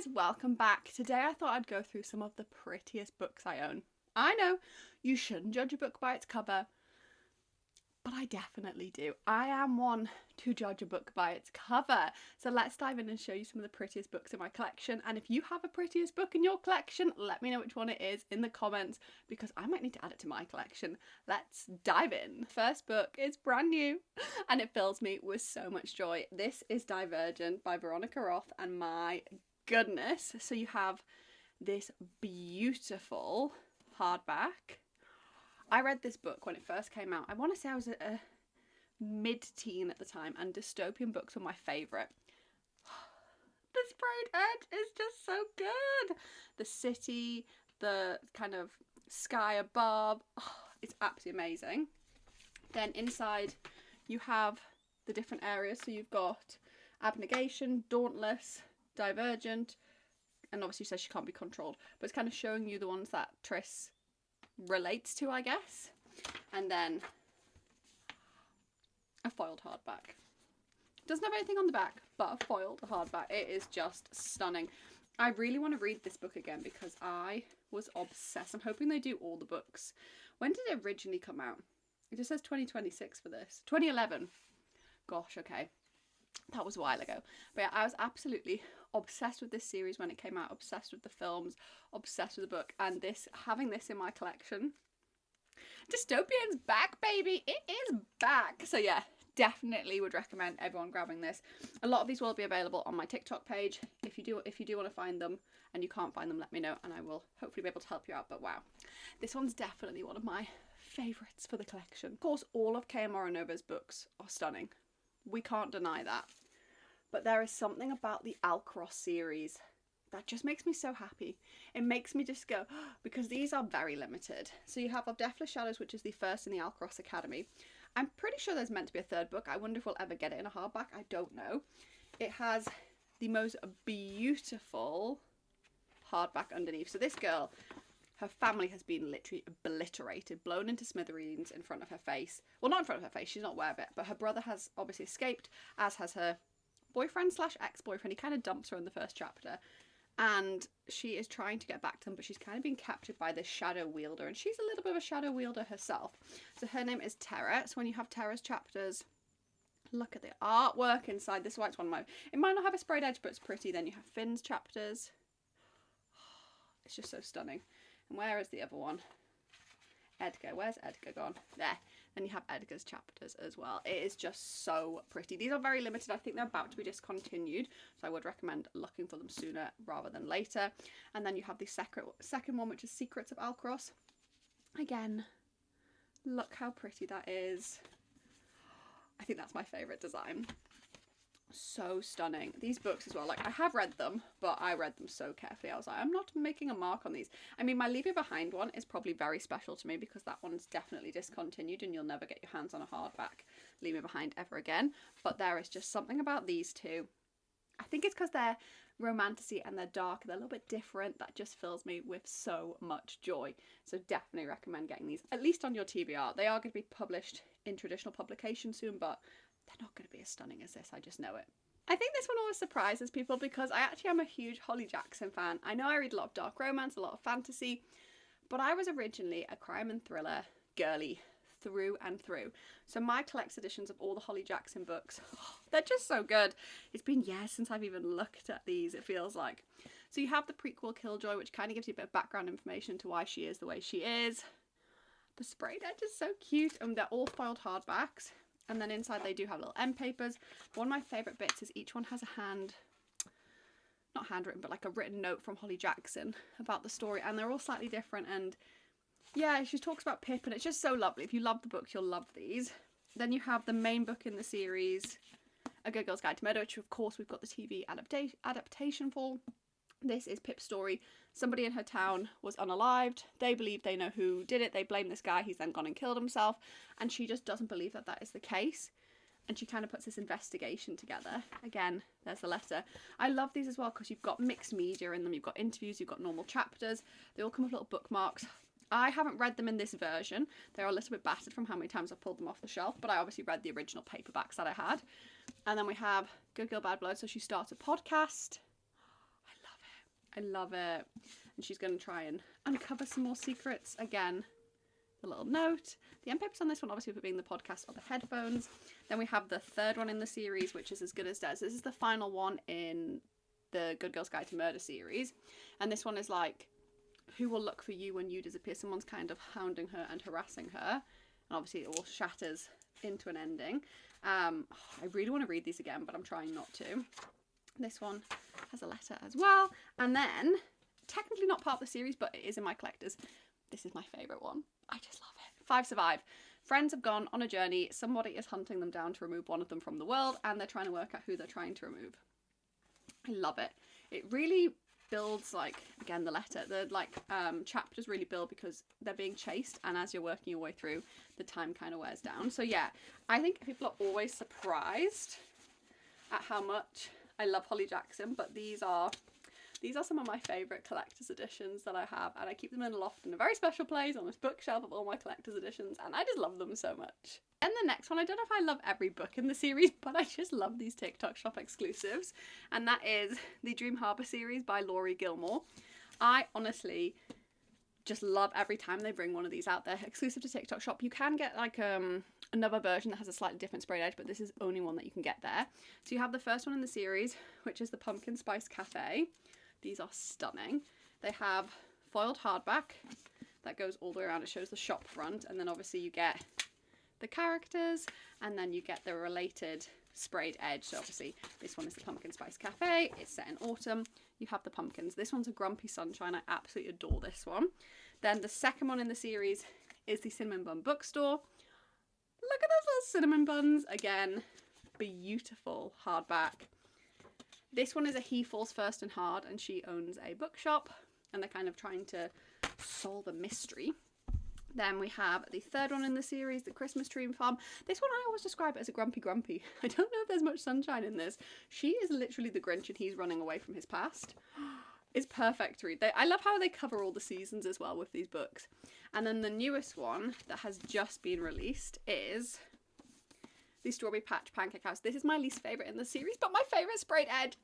guys, welcome back. Today I thought I'd go through some of the prettiest books I own. I know you shouldn't judge a book by its cover, but I definitely do. I am one to judge a book by its cover. So let's dive in and show you some of the prettiest books in my collection. And if you have a prettiest book in your collection, let me know which one it is in the comments because I might need to add it to my collection. Let's dive in. First book is brand new and it fills me with so much joy. This is Divergent by Veronica Roth, and my goodness. So you have this beautiful hardback. I read this book when it first came out. I want to say I was a mid-teen at the time, and dystopian books were my favourite. The sprayed edge is just so good. The city, the kind of sky above, it's absolutely amazing. Then inside you have the different areas. So you've got Abnegation, Dauntless, Divergent, and obviously says she can't be controlled, but it's kind of showing you the ones that Triss relates to, I guess. And then a foiled hardback. Doesn't have anything on the back, but a foiled hardback. It is just stunning. I really want to read this book again because I was obsessed. I'm hoping they do all the books. When did it originally come out? It just says 2026 for this. 2011. Gosh, okay. That was a while ago. But yeah, I was absolutely obsessed with this series when it came out, obsessed with the films, obsessed with the book, and having this in my collection. Dystopian's back, baby. It is back. So yeah, definitely would recommend everyone grabbing this. A lot of these will be available on my TikTok page. If you do want to find them and you can't find them, let me know and I will hopefully be able to help you out. But wow, this one's definitely one of my favourites for the collection. Of course, all of K.M. Morinova's books are stunning. We can't deny that. But there is something about the Alcross series that just makes me so happy. It makes me just go, because these are very limited. So you have Of Deathless Shadows, which is the first in the Alcross Academy. I'm pretty sure there's meant to be a third book. I wonder if we'll ever get it in a hardback. I don't know. It has the most beautiful hardback underneath. So this girl, her family has been literally obliterated, blown into smithereens in front of her face. Well, not in front of her face, she's not aware of it, but her brother has obviously escaped, as has her boyfriend slash ex-boyfriend. He kind of dumps her in the first chapter, and she is trying to get back to him, but she's kind of been captured by this shadow wielder, and she's a little bit of a shadow wielder herself. So her name is Terra. So when you have Terra's chapters, look at the artwork inside. This is why it's one of my, it might not have a sprayed edge, but it's pretty. Then you have Finn's chapters. It's just so stunning. And where is the other one? Edgar. Where's Edgar gone? There. Then you have Edgar's chapters as well. It is just so pretty. These are very limited. I think they're about to be discontinued, so I would recommend looking for them sooner rather than later. And then you have the second one, which is Secrets of Alcross. Again, look how pretty that is. I think that's my favourite design. So stunning. These books as well, like I have read them, but I read them so carefully. I was like, I'm not making a mark on these. I mean, my Leave It Behind one is probably very special to me because that one's definitely discontinued and you'll never get your hands on a hardback Leave It Behind ever again. But there is just something about these two. I think it's because they're romantasy and they're dark, they're a little bit different, that just fills me with so much joy. So definitely recommend getting these, at least on your TBR. They are going to be published in traditional publication soon, but they're not going to be as stunning as this, I just know it. I think this one always surprises people because I actually am a huge Holly Jackson fan. I know I read a lot of dark romance, a lot of fantasy, but I was originally a crime and thriller girly through and through. So my collector's editions of all the Holly Jackson books, they're just so good. It's been years since I've even looked at these, it feels like. So you have the prequel Killjoy, which kind of gives you a bit of background information to why she is the way she is. The sprayed edge is so cute, and they're all foiled hardbacks. And then inside they do have little end papers. One of my favourite bits is each one has a not handwritten, but like a written note from Holly Jackson about the story. And they're all slightly different. And yeah, she talks about Pip and it's just so lovely. If you love the book, you'll love these. Then you have the main book in the series, A Good Girl's Guide to Murder, which of course we've got the TV adaptation for. This is Pip's story. Somebody in her town was unalived. They believe they know who did it. They blame this guy. He's then gone and killed himself. And she just doesn't believe that that is the case. And she kind of puts this investigation together. Again, there's the letter. I love these as well because you've got mixed media in them. You've got interviews, you've got normal chapters. They all come with little bookmarks. I haven't read them in this version. They're a little bit battered from how many times I've pulled them off the shelf, but I obviously read the original paperbacks that I had. And then we have Good Girl Bad Blood. So she starts a podcast. I love I love it. And she's going to try and uncover some more secrets. Again, the little note. The end papers on this one, obviously, for being the podcast, are the headphones. Then we have the third one in the series, which is As Good as Dead. This is the final one in the Good Girl's Guide to Murder series. And this one is like, who will look for you when you disappear? Someone's kind of hounding her and harassing her. And obviously it all shatters into an ending. I really want to read these again, but I'm trying not to. This one has a letter as well. And then, technically not part of the series, but it is in my collectors. This is my favourite one. I just love it. 5 survive. Friends have gone on a journey. Somebody is hunting them down to remove one of them from the world, and they're trying to work out who they're trying to remove. I love it. It really builds, like, again, the letter. The, like, chapters really build because they're being chased, and as you're working your way through, the time kind of wears down. So, yeah, I think people are always surprised at how much I love Holly Jackson, but these are some of my favourite collector's editions that I have, and I keep them in a loft in a very special place on this bookshelf of all my collector's editions, and I just love them so much. And the next one, I don't know if I love every book in the series, but I just love these TikTok shop exclusives, and that is the Dream Harbour series by Laurie Gilmore. I honestly just love every time they bring one of these out there, exclusive to TikTok shop. You can get like another version that has a slightly different sprayed edge, but this is only one that you can get there. So you have the first one in the series, which is the Pumpkin Spice Cafe. These are stunning. They have foiled hardback that goes all the way around. It shows the shop front, and then obviously you get the characters, and then you get the related sprayed edge. So obviously this one is the Pumpkin Spice Cafe. It's set in autumn. You have the pumpkins. This one's a Grumpy Sunshine. I absolutely adore this one. Then the second one in the series is the Cinnamon Bun Bookstore. Look at those little cinnamon buns. Again, beautiful hardback. This one is a He Falls First and Hard, and she owns a bookshop, and they're kind of trying to solve a mystery. Then we have the third one in the series, the Christmas Tree Farm. This one I always describe it as a grumpy. I don't know if there's much sunshine in this. She is literally the Grinch, and he's running away from his past. It's perfect to read. I love how they cover all the seasons as well with these books. And then the newest one that has just been released is the Strawberry Patch Pancake House. This is my least favourite in the series, but my favourite sprayed edge.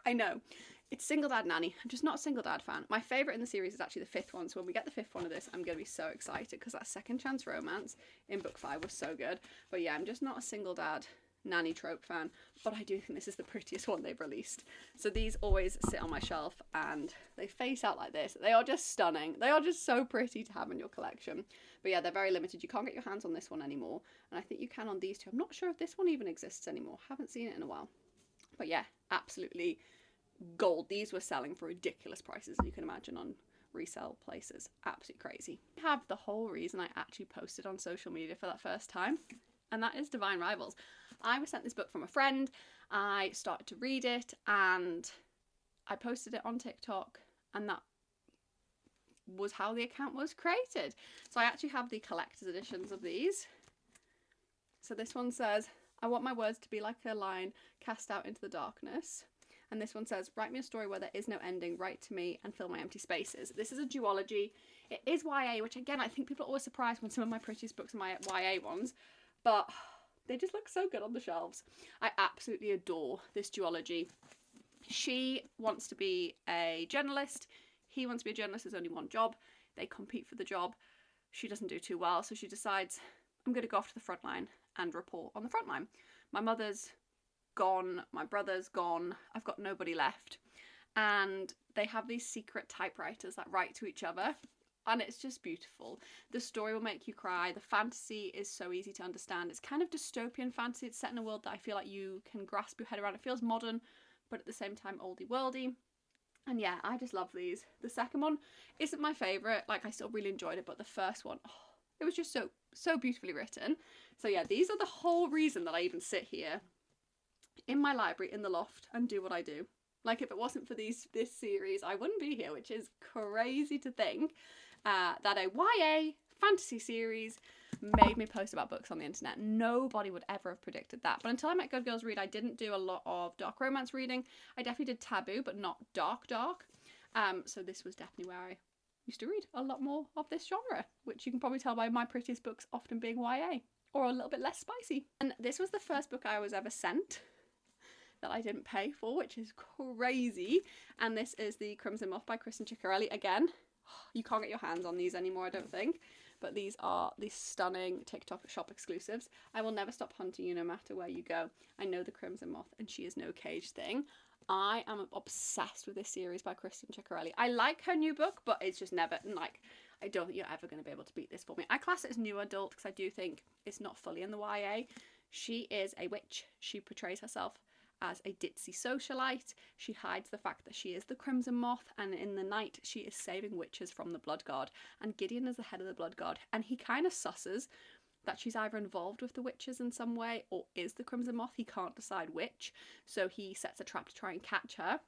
I know. It's Single Dad Nanny. I'm just not a Single Dad fan. My favourite in the series is actually the fifth one, so when we get the fifth one of this, I'm going to be so excited, because that second chance romance in book 5 was so good. But yeah, I'm just not a Single Dad Nanny trope fan, but I do think this is the prettiest one they've released. So these always sit on my shelf, and they face out like this. They are just stunning. They are just so pretty to have in your collection. But yeah, they're very limited. You can't get your hands on this one anymore, and I think you can on these two. I'm not sure if this one even exists anymore. Haven't seen it in a while. But yeah, absolutely gold. These were selling for ridiculous prices, you can imagine, on resale places. Absolutely crazy. I have the whole reason I actually posted on social media for that first time, and that is Divine Rivals. I was sent this book from a friend. I started to read it, and I posted it on TikTok, and that was how the account was created. So I actually have the collector's editions of these. So this one says, I want my words to be like a line cast out into the darkness. And this one says, write me a story where there is no ending, write to me and fill my empty spaces. This is a duology. It is YA, which again, I think people are always surprised when some of my prettiest books are my YA ones, but they just look so good on the shelves. I absolutely adore this duology. She wants to be a journalist. He wants to be a journalist. There's only one job. They compete for the job. She doesn't do too well, so she decides, I'm going to go off to the front line and report on the front line. My mother's gone, my brother's gone, I've got nobody left. And they have these secret typewriters that write to each other, and it's just beautiful. The story will make you cry. The fantasy is so easy to understand. It's kind of dystopian fantasy. It's set in a world that I feel like you can grasp your head around. It feels modern, but at the same time oldie worldy. And yeah, I just love these. The second one isn't my favourite. Like, I still really enjoyed it, but the first one, it was just so beautifully written. So yeah, these are the whole reason that I even sit here in my library in the loft and do what I do. Like, if it wasn't for this series, I wouldn't be here, which is crazy to think that a YA fantasy series made me post about books on the internet. Nobody would ever have predicted that. But until I met Good Girls Read, I didn't do a lot of dark romance reading. I definitely did taboo, but not dark. So this was definitely where I used to read a lot more of this genre, which you can probably tell by my prettiest books often being YA, or a little bit less spicy. And this was the first book I was ever sent. that I didn't pay for, which is crazy. And this is the Crimson Moth by Kristen Ciccarelli. Again, you can't get your hands on these anymore, I don't think. But these are the stunning TikTok shop exclusives. I will never stop hunting you no matter where you go. I know the Crimson Moth and she is no cage thing. I am obsessed with this series by Kristen Ciccarelli. I like her new book, but it's just never, like, I don't think you're ever going to be able to beat this for me. I class it as new adult because I do think it's not fully in the YA. She is a witch. She portrays herself as a ditzy socialite. She hides the fact that she is the Crimson Moth, and in the night she is saving witches from the Blood Guard. And Gideon is the head of the Blood Guard, and he kind of susses that she's either involved with the witches in some way or is the Crimson Moth. He can't decide which, so he sets a trap to try and catch her.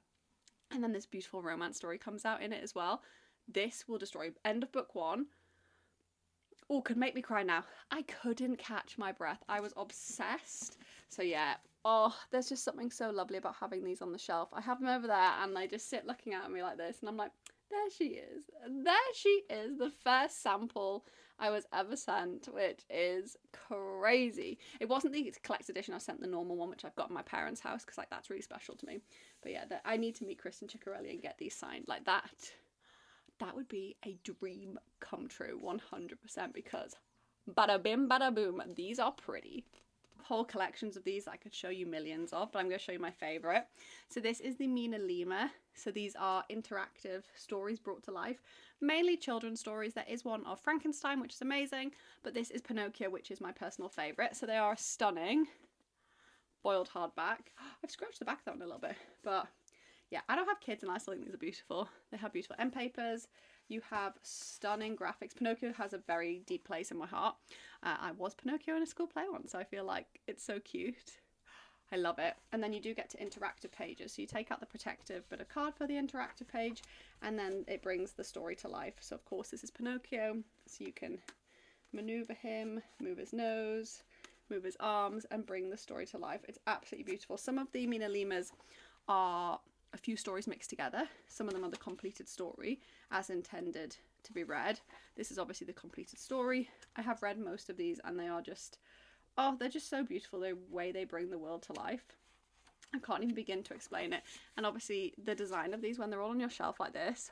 And then this beautiful romance story comes out in it as well. This will destroy. End of book 1. Oh, could make me cry now. I couldn't catch my breath. I was obsessed. So yeah, oh, there's just something so lovely about having these on the shelf. I have them over there and they just sit looking at me like this, and I'm like, there she is. There she is, the first sample I was ever sent, which is crazy. It wasn't the collector's edition. I sent the normal one, which I've got in my parents' house because like that's really special to me. But yeah, I need to meet Kristen Ciccarelli and get these signed like that. That would be a dream come true, 100%, because bada bim, bada boom, these are pretty. Whole collections of these I could show you millions of, but I'm going to show you my favourite. So this is the Mina Lima. So these are interactive stories brought to life, mainly children's stories. There is one of Frankenstein, which is amazing, but this is Pinocchio, which is my personal favourite. So they are stunning. Boiled hardback. I've scratched the back of that one a little bit, but yeah, I don't have kids and I still think these are beautiful. They have beautiful end papers. You have stunning graphics. Pinocchio has a very deep place in my heart. I was Pinocchio in a school play once, so I feel like it's so cute. I love it. And then you do get to interactive pages. So you take out the protective bit of card for the interactive page, and then it brings the story to life. So of course this is Pinocchio, so you can maneuver him, move his nose, move his arms, and bring the story to life. It's absolutely beautiful. Some of the Mina Limas are a few stories mixed together. Some of them are the completed story as intended to be read. This is obviously the completed story. I have read most of these and they are just, oh, they're just so beautiful, the way they bring the world to life. I can't even begin to explain it. And obviously the design of these when they're all on your shelf like this,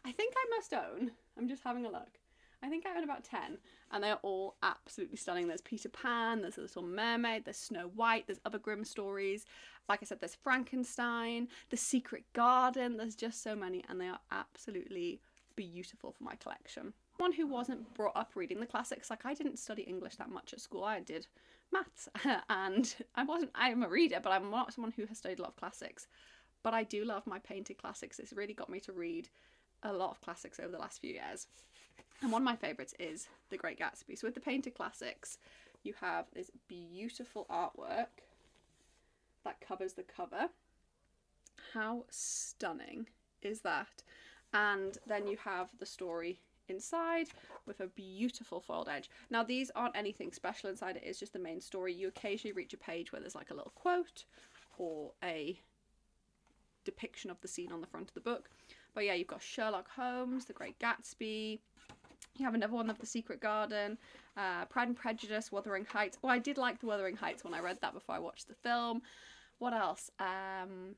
I think I must own, I'm just having a look, I think I own about 10, and they are all absolutely stunning. There's Peter Pan, there's a Little Mermaid, there's Snow White, there's other Grimm stories. Like I said, there's Frankenstein, The Secret Garden, there's just so many, and they are absolutely beautiful for my collection. One who wasn't brought up reading the classics, like I didn't study English that much at school, I did maths, and I'm a reader, but I'm not someone who has studied a lot of classics. But I do love my painted classics. It's really got me to read a lot of classics over the last few years. And one of my favourites is The Great Gatsby. So with the painted classics, you have this beautiful artwork that covers the cover. How stunning is that? And then you have the story inside with a beautiful foiled edge. Now these aren't anything special inside, it is just the main story. You occasionally reach a page where there's like a little quote or a depiction of the scene on the front of the book. But yeah, you've got Sherlock Holmes, The Great Gatsby. You have another one of The Secret Garden, Pride and Prejudice, Wuthering Heights. Oh, I did like the Wuthering Heights when I read that before I watched the film. What else? Anne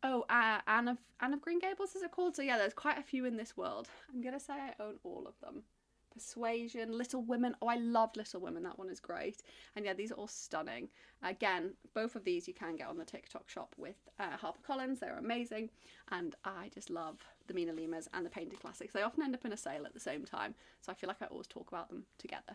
of Green Gables, is it called? So yeah, there's quite a few in this world. I'm gonna say I own all of them. Persuasion, Little Women. Oh, I loved Little Women. That one is great. And yeah, these are all stunning. Again, both of these you can get on the TikTok shop with HarperCollins. They're amazing. And I just love the Mina Limas and the painted classics. They often end up in a sale at the same time, so I feel like I always talk about them together.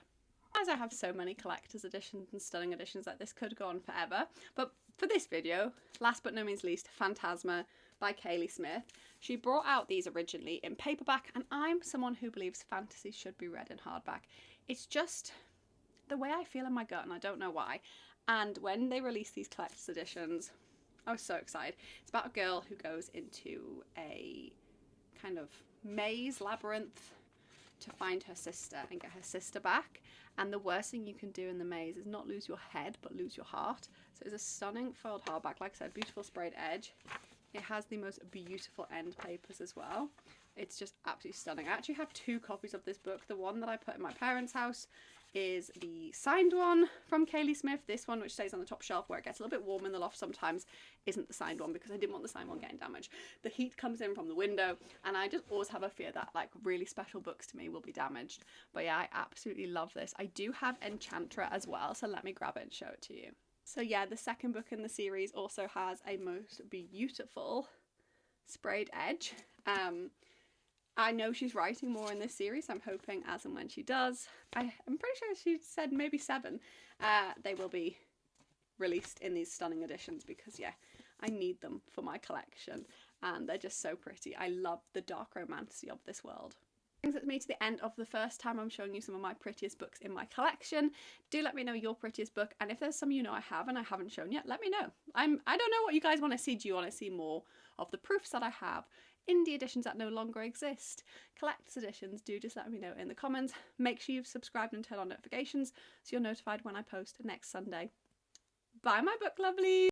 As I have so many collector's editions and stunning editions, like this could go on forever. But for this video, last but no means least, Fantasma by Kaylee Smith. She brought out these originally in paperback, and I'm someone who believes fantasy should be read in hardback. It's just the way I feel in my gut, and I don't know why. And when they released these collector's editions, I was so excited. It's about a girl who goes into a kind of maze labyrinth to find her sister and get her sister back. And the worst thing you can do in the maze is not lose your head, but lose your heart. So it's a stunning foiled hardback. Like I said, beautiful sprayed edge. It has the most beautiful end papers as well. It's just absolutely stunning. I actually have 2 copies of this book. The one that I put in my parents' house is the signed one from Kaylee Smith. This one, which stays on the top shelf where it gets a little bit warm in the loft sometimes, isn't the signed one because I didn't want the signed one getting damaged. The heat comes in from the window and I just always have a fear that like really special books to me will be damaged. But yeah, I absolutely love this. I do have Enchantra as well, so let me grab it and show it to you. So yeah, the second book in the series also has a most beautiful sprayed edge. I know she's writing more in this series. I'm hoping as and when she does, I'm pretty sure she said maybe 7, they will be released in these stunning editions because yeah, I need them for my collection and they're just so pretty. I love the dark romantasy of this world. Brings me to the end of the first time I'm showing you some of my prettiest books in my collection. Do let me know your prettiest book, and if there's some you know I have and I haven't shown yet, let me know. I don't know what you guys want to see. Do you want to see more of the proofs that I have? Indie editions that no longer exist? Collector's editions? Do just let me know in the comments. Make sure you've subscribed and turned on notifications so you're notified when I post next Sunday. Bye my book lovelies!